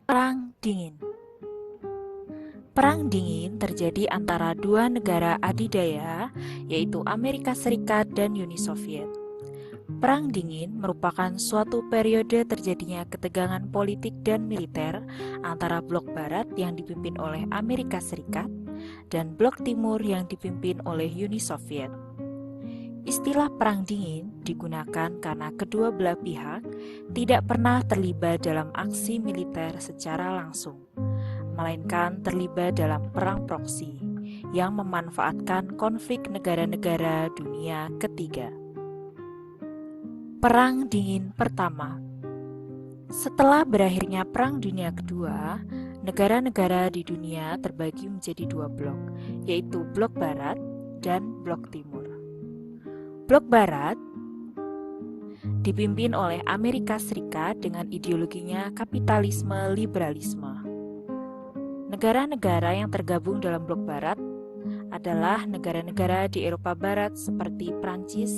Perang Dingin. Perang dingin terjadi antara dua negara adidaya, yaitu Amerika Serikat dan Uni Soviet. Perang dingin merupakan suatu periode terjadinya ketegangan politik dan militer antara blok barat yang dipimpin oleh Amerika Serikat dan blok timur yang dipimpin oleh Uni Soviet. Istilah perang dingin digunakan karena kedua belah pihak tidak pernah terlibat dalam aksi militer secara langsung, melainkan terlibat dalam perang proksi yang memanfaatkan konflik negara-negara dunia ketiga. Perang Dingin Pertama. Setelah berakhirnya Perang Dunia Kedua, negara-negara di dunia terbagi menjadi dua blok, yaitu blok barat dan blok timur. Blok barat dipimpin oleh Amerika Serikat dengan ideologinya kapitalisme liberalisme. Negara-negara yang tergabung dalam blok barat adalah negara-negara di Eropa Barat seperti Prancis,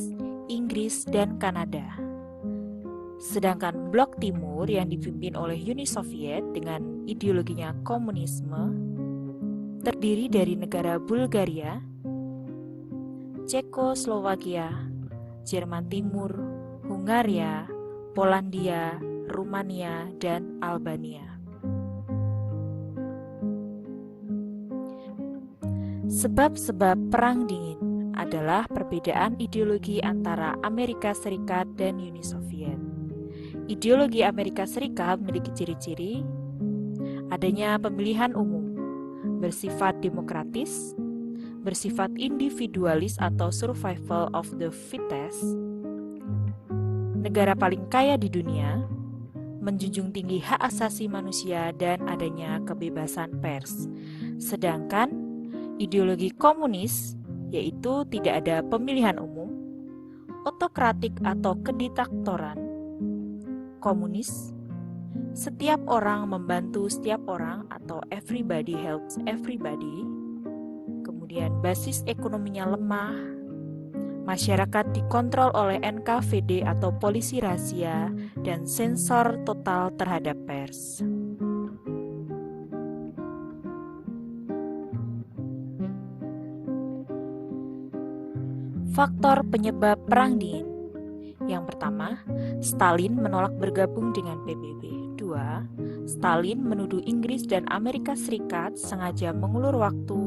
Inggris, dan Kanada. Sedangkan blok timur yang dipimpin oleh Uni Soviet dengan ideologinya komunisme terdiri dari negara Bulgaria, Cekoslowakia, Jerman Timur, Hungaria, Polandia, Rumania, dan Albania. Sebab-sebab Perang Dingin adalah perbedaan ideologi antara Amerika Serikat dan Uni Soviet. Ideologi Amerika Serikat memiliki ciri-ciri adanya pemilihan umum, bersifat demokratis, bersifat individualis atau survival of the fittest, negara paling kaya di dunia, menjunjung tinggi hak asasi manusia dan adanya kebebasan pers. Sedangkan ideologi komunis yaitu tidak ada pemilihan umum, otokratik atau kediktatoran, komunis, setiap orang membantu setiap orang atau everybody helps everybody, kemudian basis ekonominya lemah, masyarakat dikontrol oleh NKVD atau polisi rahasia, dan sensor total terhadap pers. Faktor penyebab Perang Dingin. Yang pertama, Stalin menolak bergabung dengan PBB. 2. Stalin menuduh Inggris dan Amerika Serikat sengaja mengulur waktu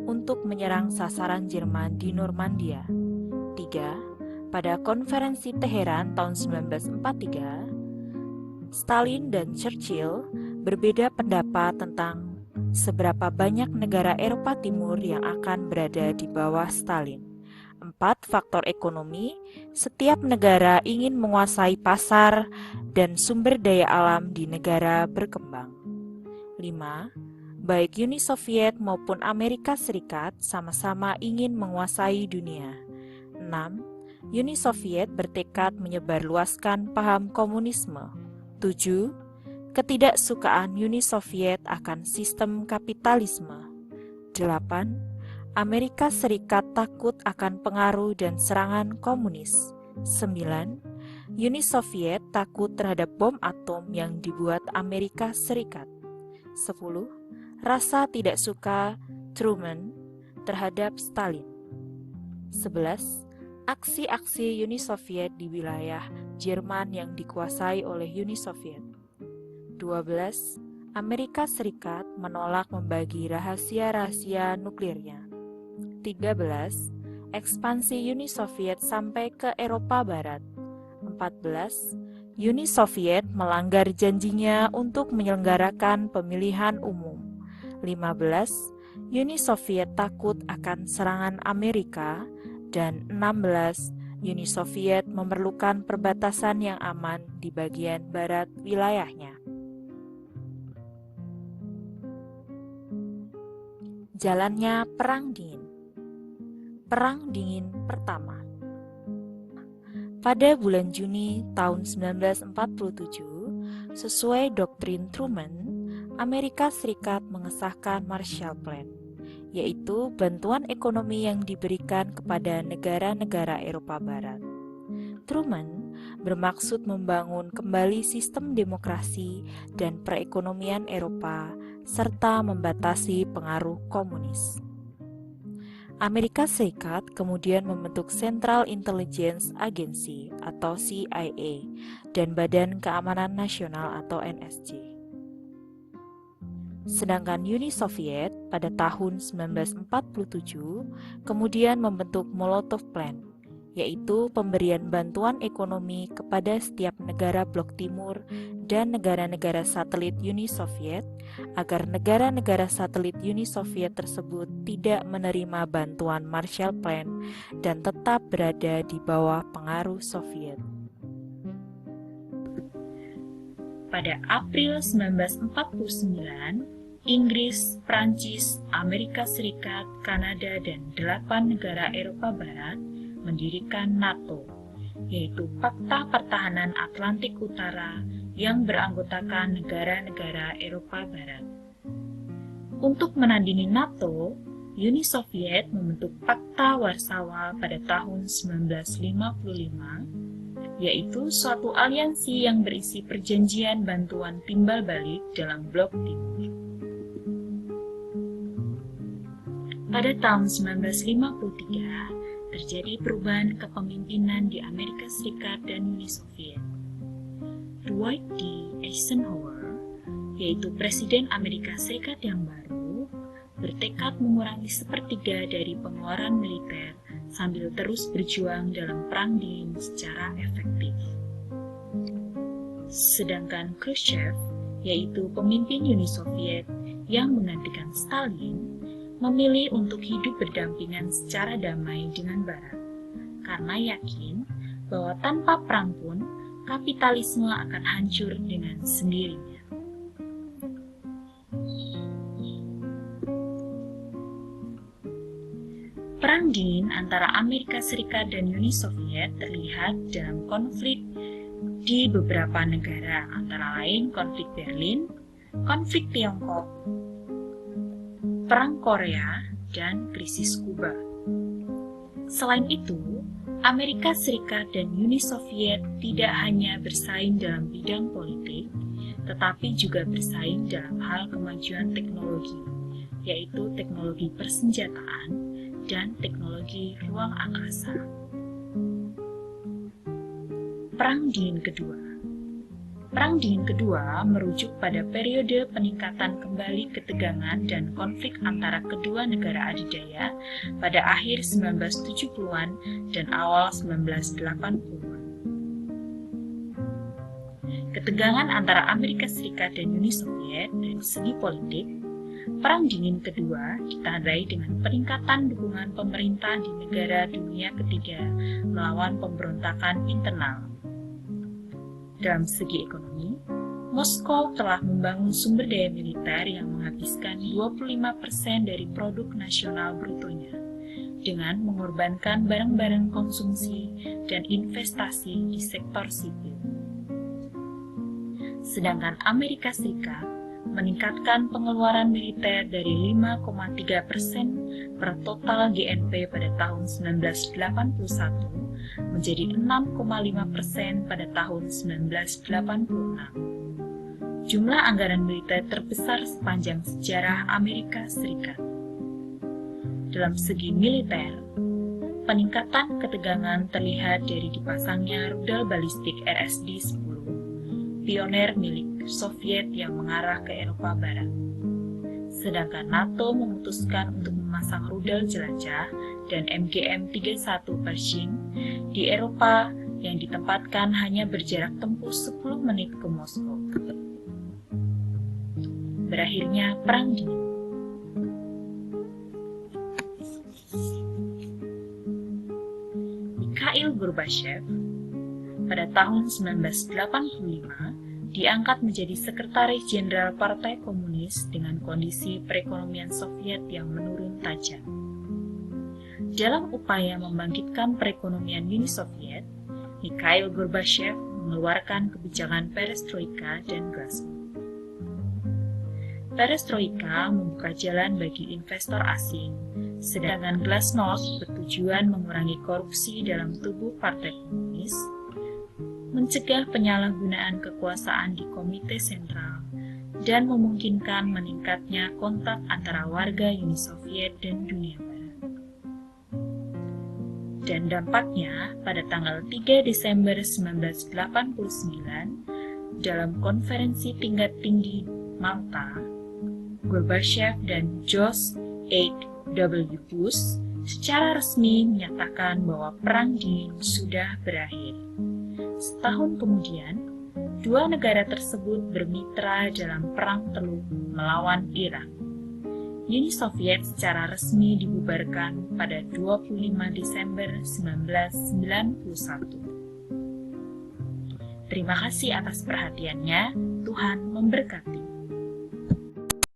untuk menyerang sasaran Jerman di Normandia. 3. Pada konferensi Teheran tahun 1943, Stalin dan Churchill berbeda pendapat tentang seberapa banyak negara Eropa Timur yang akan berada di bawah Stalin. 4. Faktor ekonomi. Setiap negara ingin menguasai pasar dan sumber daya alam di negara berkembang. 5. Baik Uni Soviet maupun Amerika Serikat sama-sama ingin menguasai dunia. 6. Uni Soviet bertekad menyebarluaskan paham komunisme. 7. Ketidaksukaan Uni Soviet akan sistem kapitalisme. 8. Amerika Serikat takut akan pengaruh dan serangan komunis. 9. Uni Soviet takut terhadap bom atom yang dibuat Amerika Serikat. 10. Rasa tidak suka Truman terhadap Stalin. 11. Aksi-aksi Uni Soviet di wilayah Jerman yang dikuasai oleh Uni Soviet. 12. Amerika Serikat menolak membagi rahasia-rahasia nuklirnya. 13. Ekspansi Uni Soviet sampai ke Eropa Barat. 14. Uni Soviet melanggar janjinya untuk menyelenggarakan pemilihan umum. 15. Uni Soviet takut akan serangan Amerika. Dan 16. Uni Soviet memerlukan perbatasan yang aman di bagian barat wilayahnya. Jalannya Perang Dingin. Perang Dingin Pertama. Pada bulan Juni tahun 1947, sesuai doktrin Truman, Amerika Serikat mengesahkan Marshall Plan, yaitu bantuan ekonomi yang diberikan kepada negara-negara Eropa Barat. Truman bermaksud membangun kembali sistem demokrasi dan perekonomian Eropa, serta membatasi pengaruh komunis. Amerika Serikat kemudian membentuk Central Intelligence Agency atau CIA dan Badan Keamanan Nasional atau NSC. Sedangkan Uni Soviet pada tahun 1947 kemudian membentuk Molotov Plan, yaitu pemberian bantuan ekonomi kepada setiap negara Blok Timur dan negara-negara satelit Uni Soviet agar negara-negara satelit Uni Soviet tersebut tidak menerima bantuan Marshall Plan dan tetap berada di bawah pengaruh Soviet. Pada April 1949, Inggris, Prancis, Amerika Serikat, Kanada, dan 8 negara Eropa Barat mendirikan NATO, yaitu Pakta Pertahanan Atlantik Utara yang beranggotakan negara-negara Eropa Barat. Untuk menandingi NATO, Uni Soviet membentuk Pakta Warsawa pada tahun 1955, yaitu suatu aliansi yang berisi perjanjian bantuan timbal balik dalam Blok Timur. Pada tahun 1953, terjadi perubahan kepemimpinan di Amerika Serikat dan Uni Soviet. Dwight D. Eisenhower, yaitu Presiden Amerika Serikat yang baru, bertekad mengurangi sepertiga dari pengeluaran militer sambil terus berjuang dalam perang dingin secara efektif. Sedangkan Khrushchev, yaitu pemimpin Uni Soviet yang menggantikan Stalin, memilih untuk hidup berdampingan secara damai dengan Barat, karena yakin bahwa tanpa perang pun kapitalisme akan hancur dengan sendirinya. Perang dingin antara Amerika Serikat dan Uni Soviet terlihat dalam konflik di beberapa negara, antara lain konflik Berlin, konflik Tiongkok, Perang Korea, dan krisis Kuba. Selain itu, Amerika Serikat dan Uni Soviet tidak hanya bersaing dalam bidang politik, tetapi juga bersaing dalam hal kemajuan teknologi, yaitu teknologi persenjataan dan teknologi ruang angkasa. Perang Dingin Kedua. Perang Dingin Kedua merujuk pada periode peningkatan kembali ketegangan dan konflik antara kedua negara adidaya pada akhir 1970-an dan awal 1980-an. Ketegangan antara Amerika Serikat dan Uni Soviet dari segi politik, Perang Dingin Kedua ditandai dengan peningkatan dukungan pemerintah di negara dunia ketiga melawan pemberontakan internal. Dalam segi ekonomi, Moskow telah membangun sumber daya militer yang menghabiskan 25% dari produk nasional brutonya, dengan mengorbankan barang-barang konsumsi dan investasi di sektor sipil. Sedangkan Amerika Serikat meningkatkan pengeluaran militer dari 5,3% per total GNP pada tahun 1981 menjadi 6,5% pada tahun 1986. Jumlah anggaran militer terbesar sepanjang sejarah Amerika Serikat. Dalam segi militer, peningkatan ketegangan terlihat dari dipasangnya rudal balistik RSD-10, pioner milik Soviet yang mengarah ke Eropa Barat. Sedangkan NATO memutuskan untuk memasang rudal jelajah dan MGM-31 Pershing di Eropa yang ditempatkan hanya berjarak tempuh 10 menit ke Moskow. Berakhirnya Perang Dingin. Mikhail Gorbachev pada tahun 1985 diangkat menjadi Sekretaris Jenderal Partai Komunis dengan kondisi perekonomian Soviet yang menurun tajam. Dalam upaya membangkitkan perekonomian Uni Soviet, Mikhail Gorbachev mengeluarkan kebijakan perestroika dan glasnost. Perestroika membuka jalan bagi investor asing, sedangkan glasnost bertujuan mengurangi korupsi dalam tubuh Partai Komunis, mencegah penyalahgunaan kekuasaan di Komite Sentral, dan memungkinkan meningkatnya kontak antara warga Uni Soviet dan dunia Barat. Dan dampaknya, pada tanggal 3 Desember 1989, dalam konferensi tingkat tinggi Malta, Gorbachev dan George H.W. Bush secara resmi menyatakan bahwa Perang Dingin sudah berakhir. Setahun kemudian, dua negara tersebut bermitra dalam Perang Teluk melawan Irak. Uni Soviet secara resmi dibubarkan pada 25 Desember 1991. Terima kasih atas perhatiannya. Tuhan memberkati.